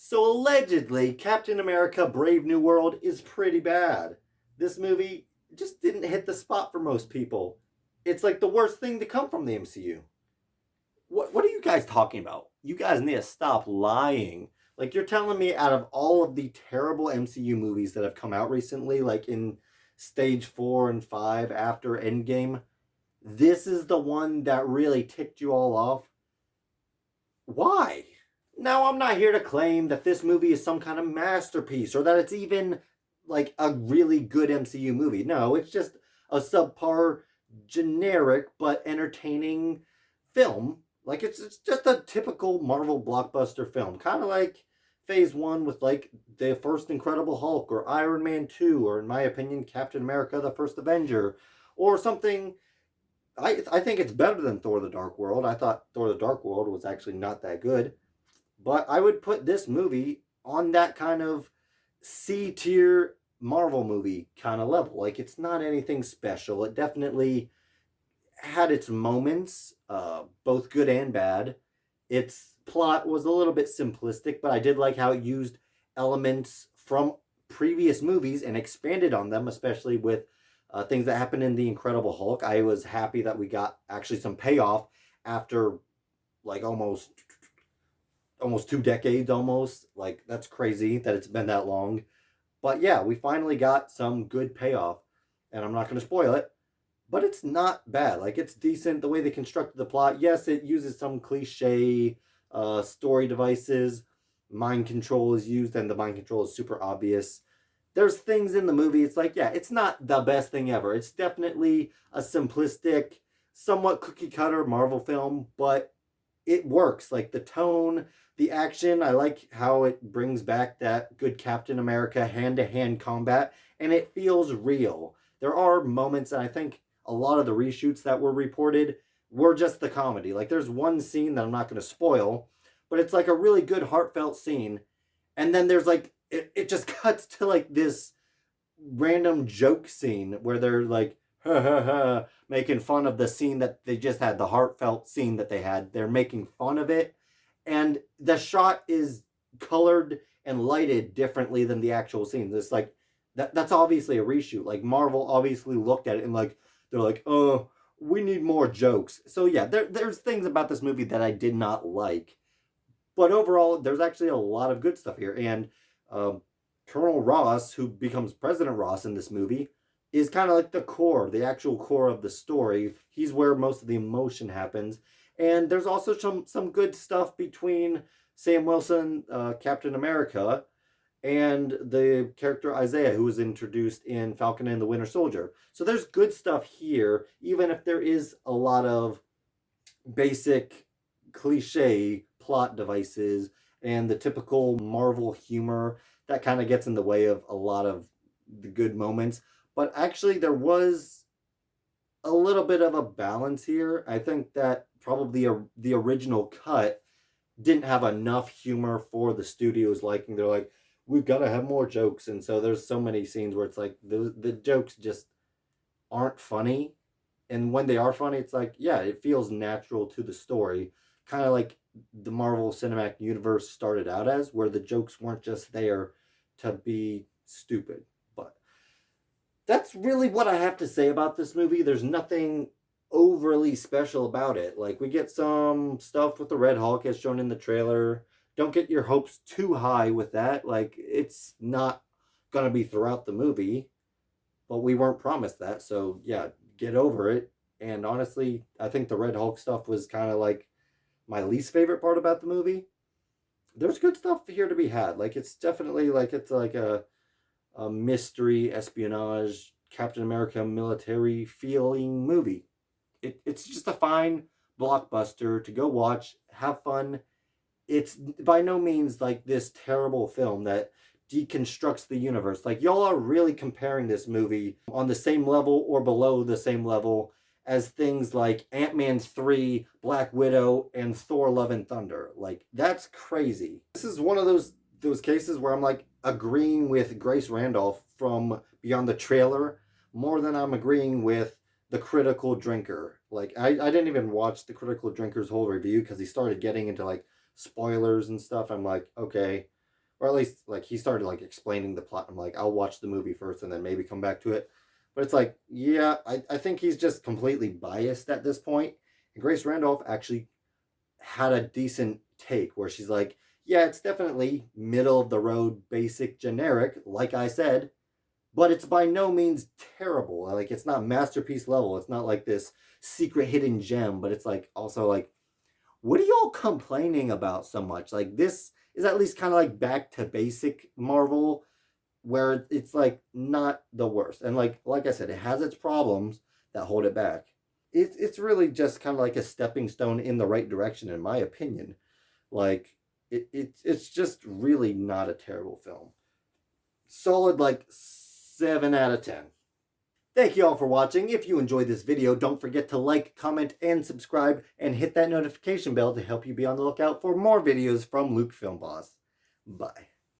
So allegedly, Captain America Brave New World is pretty bad. This movie just didn't hit the spot for most people. It's like the worst thing to come from the MCU. What are you guys talking about? You guys need to stop lying. Like you're telling me out of all of the terrible MCU movies that have come out recently, like in stage 4 and 5 after Endgame, this is the one that really ticked you all off. Why? Now, I'm not here to claim that this movie is some kind of masterpiece or that it's even like a really good MCU movie. No, it's just a subpar, generic, but entertaining film. Like, it's just a typical Marvel blockbuster film. Kind of like Phase 1 with, like, the first Incredible Hulk or Iron Man 2 or, in my opinion, Captain America the First Avenger or something. I think it's better than Thor the Dark World. I thought Thor the Dark World was actually not that good. But I would put this movie on that kind of C tier Marvel movie kind of level. Like it's not anything special. It definitely had its moments, both good and bad. Its plot was a little bit simplistic, but I did like how it used elements from previous movies and expanded on them, especially with things that happened in The Incredible Hulk. I was happy that we got actually some payoff after like almost 2 decades almost. Like that's crazy that it's been that long. But yeah, we finally got some good payoff. And I'm not going to spoil it, but it's not bad. Like it's decent the way they constructed the plot. Yes, it uses some cliche story devices. Mind control is used and the mind control is super obvious. There's things in the movie, it's like, yeah, it's not the best thing ever. It's definitely a simplistic, somewhat cookie cutter Marvel film, but it works. Like the tone, the action. I like how it brings back that good Captain America hand to hand combat, and it feels real. There are moments, and I think a lot of the reshoots that were reported were just the comedy. Like there's one scene that I'm not going to spoil, but it's like a really good heartfelt scene, and then there's like it just cuts to like this random joke scene where they're like ha ha ha making fun of the scene that they just had, the heartfelt scene that they had. They're making fun of it, and the shot is colored and lighted differently than the actual scenes. It's like that's obviously a reshoot. Like Marvel obviously looked at it and like they're like, oh, we need more jokes. So yeah, there's things about this movie that I did not like, but overall, there's actually a lot of good stuff here. And um, Colonel Ross, who becomes President Ross in this movie, is kind of like the core, the actual core of the story. He's where most of the emotion happens. And there's also some good stuff between Sam Wilson, Captain America, and the character Isaiah, who was introduced in Falcon and the Winter Soldier. So there's good stuff here, even if there is a lot of basic cliche plot devices and the typical Marvel humor that kind of gets in the way of a lot of the good moments. But actually, there was a little bit of a balance here. I think that probably the original cut didn't have enough humor for the studio's liking. They're like, we've got to have more jokes. And so there's so many scenes where it's like the jokes just aren't funny, and when they are funny, it's like, yeah, it feels natural to the story, kind of like the Marvel Cinematic Universe started out as, where the jokes weren't just there to be stupid. But that's really what I have to say about this movie. There's nothing overly special about it. Like we get some stuff with the Red Hulk as shown in the trailer. Don't get your hopes too high with that. Like it's not gonna be throughout the movie, but we weren't promised that. So yeah, get over it. And honestly, I think the Red Hulk stuff was kind of like my least favorite part about the movie. There's good stuff here to be had. Like it's definitely like it's like a mystery espionage Captain America military feeling movie. It's just a fine blockbuster to go watch, have fun. It's by no means like this terrible film that deconstructs the universe. Like y'all are really comparing this movie on the same level or below the same level as things like Ant-Man 3, Black Widow, and Thor Love and Thunder. Like that's crazy. This is one of those cases where I'm like agreeing with Grace Randolph from Beyond the Trailer more than I'm agreeing with the Critical Drinker. Like I didn't even watch the Critical Drinker's whole review because he started getting into like spoilers and stuff. I'm like, okay, or at least like he started like explaining the plot. I'm like, I'll watch the movie first and then maybe come back to it. But it's like, yeah, I think he's just completely biased at this point. And Grace Randolph actually had a decent take where she's like, yeah, it's definitely middle of the road, basic, generic, like I said, but it's by no means terrible. Like, it's not masterpiece level. It's not like this secret hidden gem, but it's like also like, what are y'all complaining about so much? Like, this is at least kind of like back to basic Marvel, where it's like not the worst. And like I said, it has its problems that hold it back. It's really just kind of like a stepping stone in the right direction, in my opinion. Like it's just really not a terrible film. Solid like 7 out of 10. Thank you all for watching. If you enjoyed this video, don't forget to like, comment, and subscribe, and hit that notification bell to help you be on the lookout for more videos from Luke Film Boss. Bye.